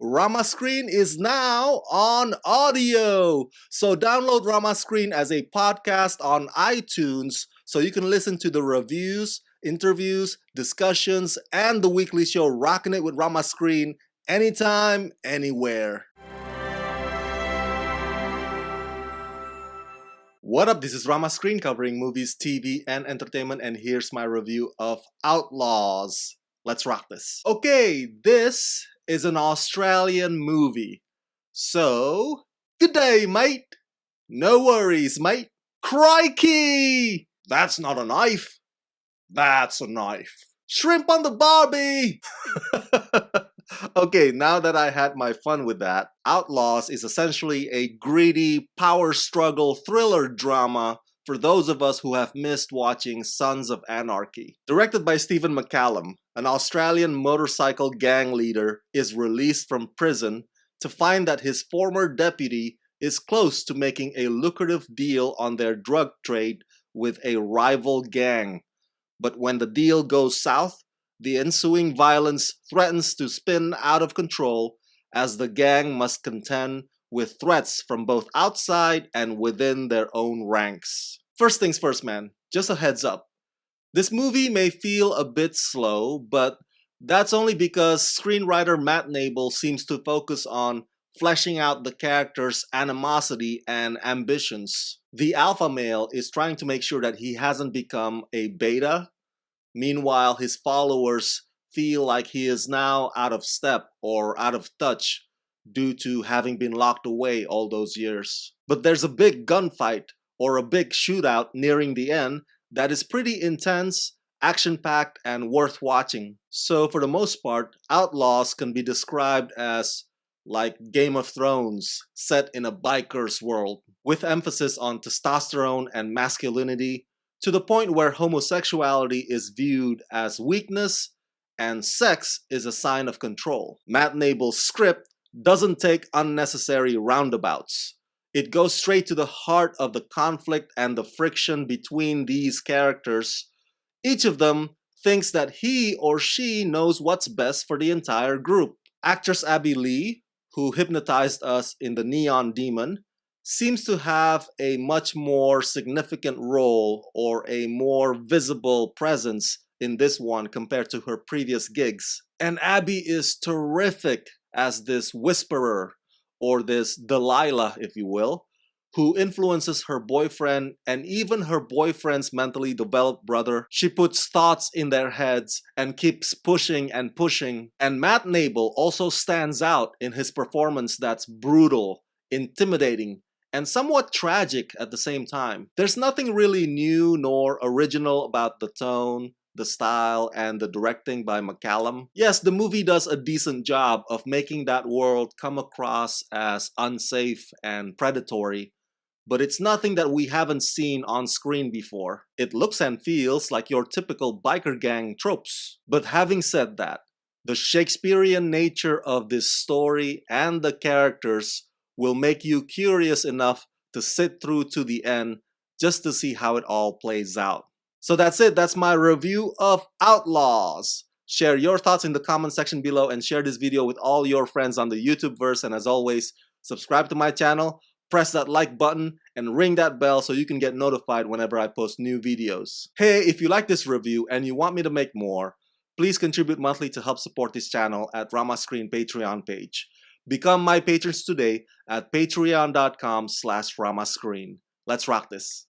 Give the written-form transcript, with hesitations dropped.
Rama Screen is now on audio. So download Rama Screen as a podcast on iTunes so you can listen to the reviews, interviews, discussions, and the weekly show Rockin' It with Rama Screen anytime, anywhere. What up? This is Rama Screen covering movies, TV, and entertainment, and here's my review of Outlaws. Let's rock this. Okay, this is an Australian movie. So, good day, mate. No worries, mate. Crikey! That's not a knife. That's a knife. Shrimp on the barbie! Okay, now that I had my fun with that, Outlaws is essentially a gritty power struggle thriller drama for those of us who have missed watching Sons of Anarchy. Directed by Stephen McCallum, an Australian motorcycle gang leader is released from prison to find that his former deputy is close to making a lucrative deal on their drug trade with a rival gang. But when the deal goes south, the ensuing violence threatens to spin out of control as the gang must contend with threats from both outside and within their own ranks. First things first, man, just a heads up. This movie may feel a bit slow, but that's only because screenwriter Matt Nable seems to focus on fleshing out the character's animosity and ambitions. The alpha male is trying to make sure that he hasn't become a beta. Meanwhile, his followers feel like he is now out of step or out of touch due to having been locked away all those years. But there's a big gunfight or a big shootout nearing the end that is pretty intense, action-packed, and worth watching. So for the most part, Outlaws can be described as like Game of Thrones set in a biker's world, with emphasis on testosterone and masculinity, to the point where homosexuality is viewed as weakness and sex is a sign of control. Matt Nable's script doesn't take unnecessary roundabouts. It goes straight to the heart of the conflict and the friction between these characters. Each of them thinks that he or she knows what's best for the entire group. Actress Abby Lee, who hypnotized us in The Neon Demon, seems to have a much more significant role or a more visible presence in this one compared to her previous gigs. And Abby is terrific as this whisperer, or this Delilah, if you will, who influences her boyfriend and even her boyfriend's mentally developed brother. She puts thoughts in their heads and keeps pushing and pushing. And Matt Nable also stands out in his performance that's brutal, intimidating, and somewhat tragic at the same time. There's nothing really new nor original about the tone, the style, and the directing by McCallum. Yes, the movie does a decent job of making that world come across as unsafe and predatory, but it's nothing that we haven't seen on screen before. It looks and feels like your typical biker gang tropes. But having said that, the Shakespearean nature of this story and the characters will make you curious enough to sit through to the end just to see how it all plays out. So that's it. That's my review of Outlaws. Share your thoughts in the comment section below and share this video with all your friends on the YouTube verse. And as always, subscribe to my channel, press that like button, and ring that bell so you can get notified whenever I post new videos. Hey, if you like this review and you want me to make more, please contribute monthly to help support this channel at Rama Screen Patreon page. Become my patrons today at patreon.com/ramascreen. Let's rock this.